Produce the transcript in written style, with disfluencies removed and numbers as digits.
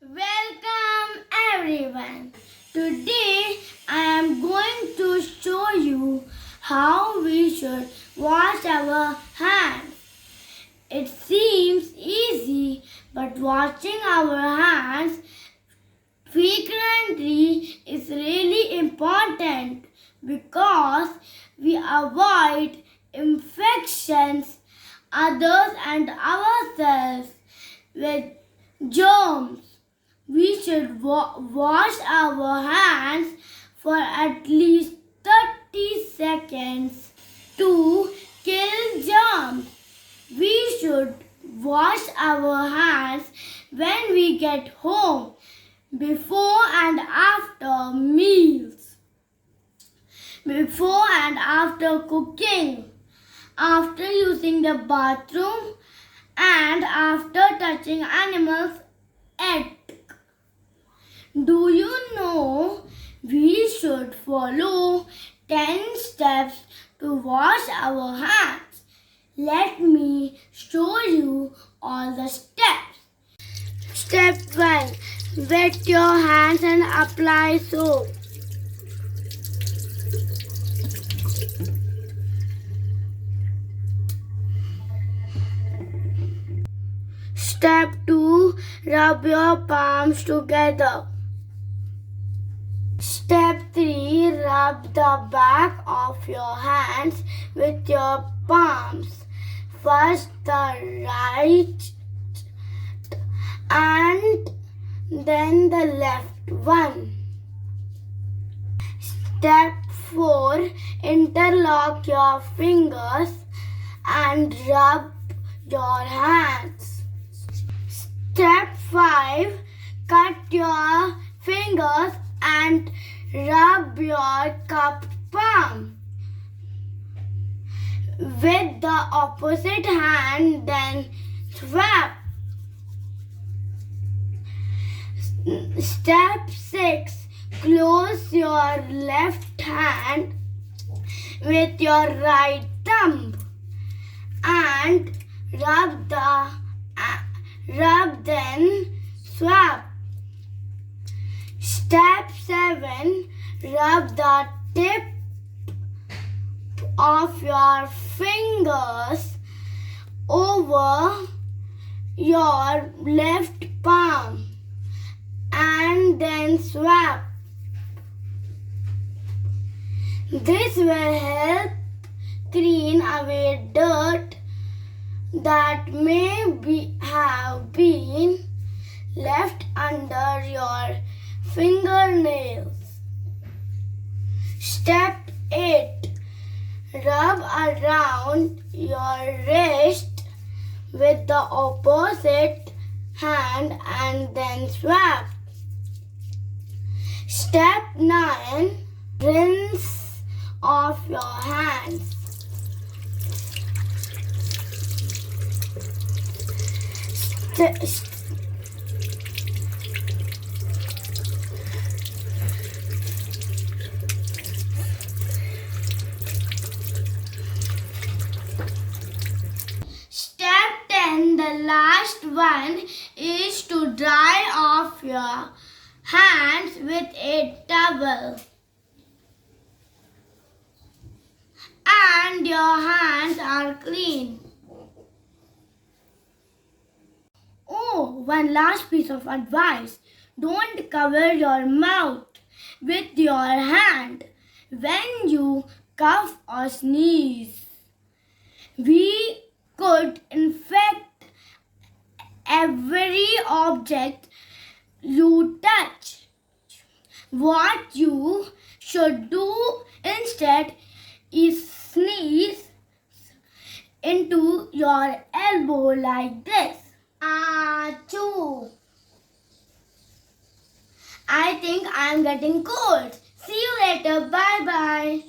Welcome everyone. Today I am going to show you how we should wash our hands. It seems easy, but washing our hands frequently is really important because we avoid infections, others and ourselves with germs. We should wash our hands for at least 30 seconds to kill germs. We should wash our hands when we get home, before and after meals, before and after cooking, after using the bathroom, and after touching animals at. Do you know we should follow 10 steps to wash our hands? Let me show you all the steps. Step 1. Wet your hands and apply soap. Step 2. Rub your palms together. Step 3. Rub the back of your hands with your palms. First the right and then the left one. Step 4. Interlock your fingers and rub your hands. Step 5. Cut your fingers and rub your cupped palm with the opposite hand, then swap. Step 6. Close your left hand with your right thumb and rub then swap. Step 7. Rub the tip of your fingers over your left palm and then swap. This will help clean away dirt that may have been left under your fingernails. Step 8. Rub around your wrist with the opposite hand and then swap. Step 9. Rinse off your hands. Step 10, the last one, is to dry off your hands with a towel. And your hands are clean. Oh, one last piece of advice. Don't cover your mouth with your hand when you cough or sneeze. We could infect every object you touch. What you should do instead is sneeze into your elbow like this. Achoo! I think I am getting cold. See you later. Bye bye.